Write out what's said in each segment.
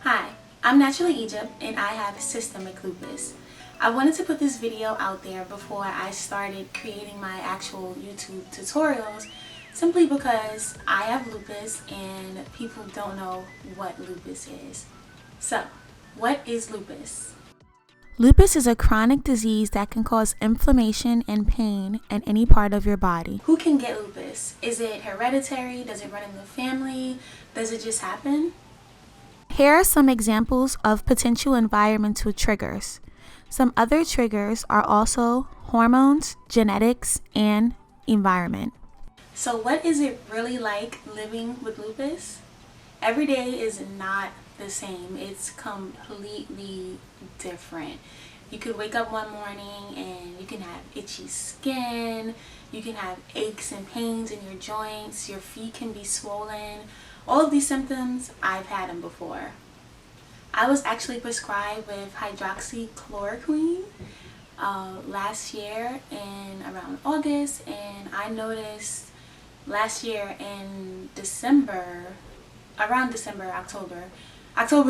Hi, I'm Naturally Egypt and I have systemic lupus. I wanted to put this video out there before I started creating my actual YouTube tutorials simply because I have lupus and people don't know what lupus is. So, what is lupus? Lupus is a chronic disease that can cause inflammation and pain in any part of your body. Who can get lupus? Is it hereditary? Does it run in the family? Does it just happen? Here are some examples of potential environmental triggers. Some other triggers are also hormones, genetics, and environment. So what is it really like living with lupus? Every day is not the same. It's completely different. You could wake up one morning and you can have itchy skin, you can have aches and pains in your joints, your feet can be swollen. All of these symptoms, I've had them before. I was actually prescribed with hydroxychloroquine last year in around August, and I noticed last year in December, around December, October,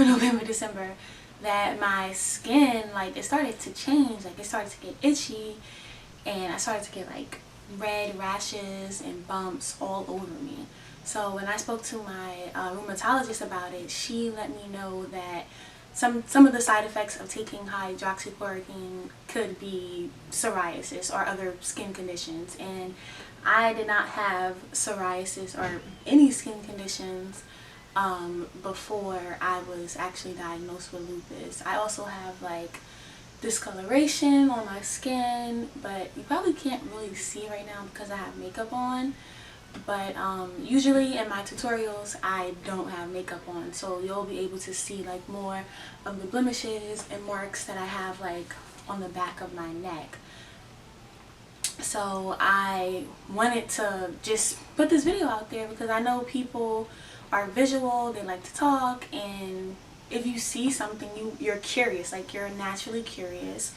November, December, that my skin, like, it started to change, like it started to get itchy, and I started to get like red rashes and bumps all over me. So when I spoke to my rheumatologist about it, she let me know that some of the side effects of taking hydroxychloroquine could be psoriasis or other skin conditions. And I did not have psoriasis or any skin conditions before I was actually diagnosed with lupus. I also have like discoloration on my skin, but you probably can't really see right now because I have makeup on. But usually in my tutorials I don't have makeup on, so you'll be able to see like more of the blemishes and marks that I have like on the back of my neck. So I wanted to just put this video out there because I know people are visual, they like to talk, and if you see something, you're curious, like you're naturally curious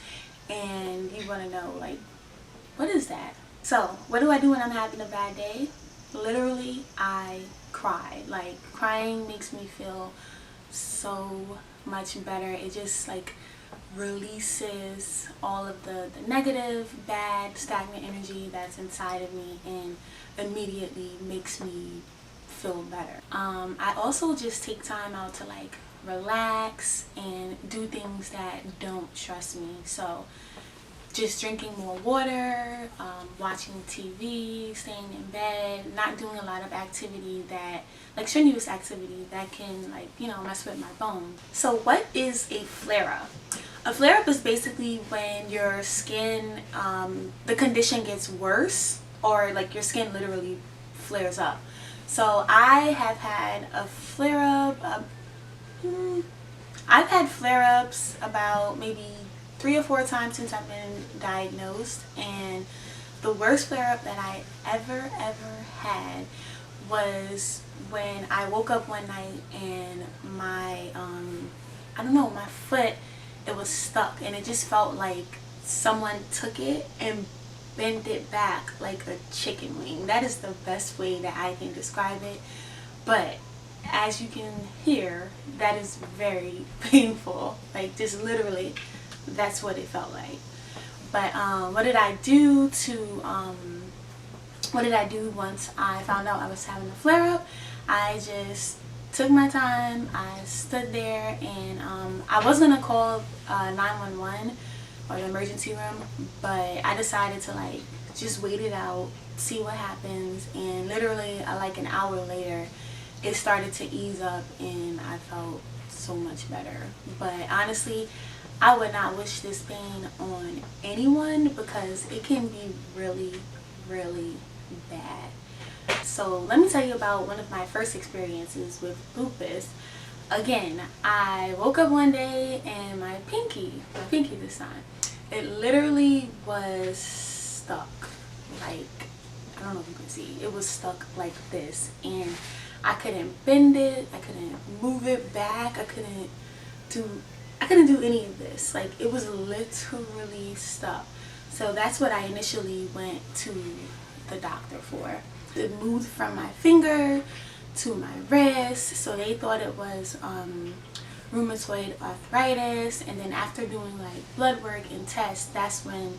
and you want to know like, what is that? So what do I do when I'm having a bad day? Literally, I cry. Like, crying makes me feel so much better. It just like releases all of the negative, bad, stagnant energy that's inside of me and immediately makes me feel better. I also just take time out to like relax and do things that don't stress me. So just drinking more water, watching TV, staying in bed, not doing a lot of activity that, like strenuous activity that can like, you know, mess with my bones. So what is a flare-up? A flare-up is basically when your skin, the condition gets worse, or like your skin literally flares up. So I have had a flare-up, I've had flare-ups about maybe 3 or 4 times since I've been diagnosed, and the worst flare-up that I ever had was when I woke up one night and my I don't know, my foot, it was stuck, and it just felt like someone took it and bent it back like a chicken wing. That is the best way that I can describe it, but as you can hear, that is very painful. Like, just literally, that's what it felt like. But what did I do once I found out I was having a flare-up? I just took my time. I stood there, and I was gonna call 911 or the emergency room, but I decided to like just wait it out, see what happens, and literally like an hour later it started to ease up and I felt so much better. But honestly, I would not wish this pain on anyone because it can be really, really bad. So let me tell you about one of my first experiences with lupus. Again, I woke up one day and my pinky this time, it literally was stuck. Like, I don't know if you can see, it was stuck like this, and I couldn't bend it, I couldn't move it back, I couldn't do any of this. Like, it was literally stuck. So that's what I initially went to the doctor for. It moved from my finger to my wrist, so they thought it was rheumatoid arthritis, and then after doing like blood work and tests, that's when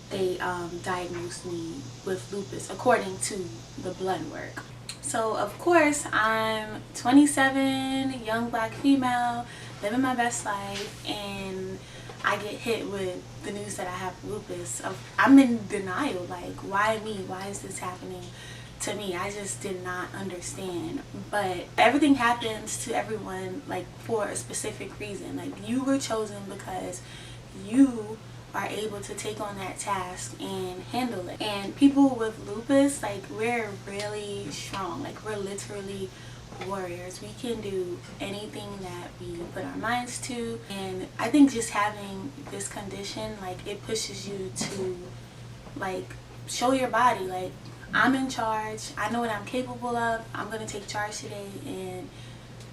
they diagnosed me with lupus according to the blood work. So of course I'm 27, young black female, living my best life, and I get hit with the news that I have lupus. I'm in denial, like, why me? Why is this happening to me? I just did not understand. But everything happens to everyone like for a specific reason. Like, you were chosen because you are able to take on that task and handle it. And people with lupus, like, we're really strong. Like, we're literally warriors. We can do anything that we put our minds to. And I think just having this condition, like, it pushes you to like show your body, like, I'm in charge, I know what I'm capable of, I'm gonna take charge today and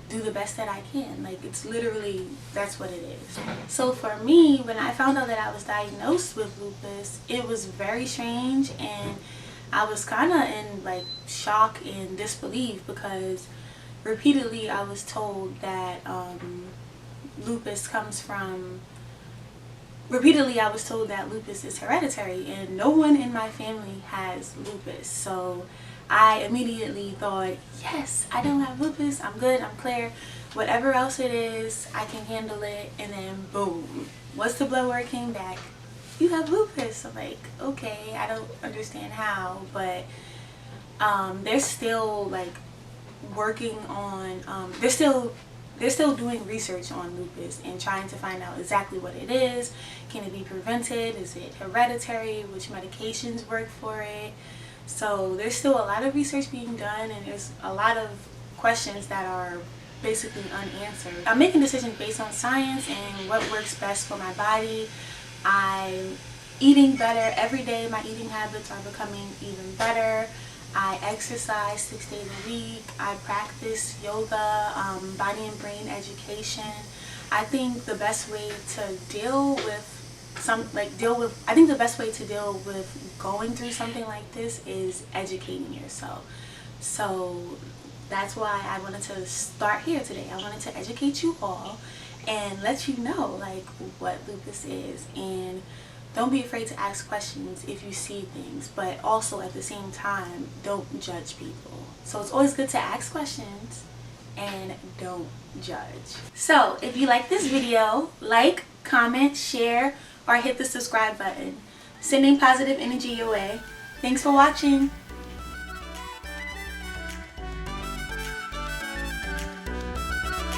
do the best that I can. Like, it's literally, that's what it is. So for me, when I found out that I was diagnosed with lupus, it was very strange, and I was kind of in like shock and disbelief, because repeatedly I was told that lupus is hereditary, and no one in my family has lupus. So I immediately thought, yes, I don't have lupus, I'm good, I'm clear, whatever else it is, I can handle it. And then boom, once the blood work came back, you have lupus. I'm like, okay, I don't understand how, but they're still like working on, they're still doing research on lupus and trying to find out exactly what it is. Can it be prevented? Is it hereditary? Which medications work for it? So there's still a lot of research being done, and there's a lot of questions that are basically unanswered. I'm making decisions based on science and what works best for my body. I'm eating better every day. My eating habits are becoming even better. I exercise 6 days a week. I practice yoga, body and brain education. I think the best way to deal with going through something like this is educating yourself. So that's why I wanted to start here today. I wanted to educate you all and let you know like what lupus is, and don't be afraid to ask questions if you see things, but also at the same time, don't judge people. So it's always good to ask questions and don't judge. So if you like this video, like, comment, share, or hit the subscribe button. Sending positive energy your way. Thanks for watching.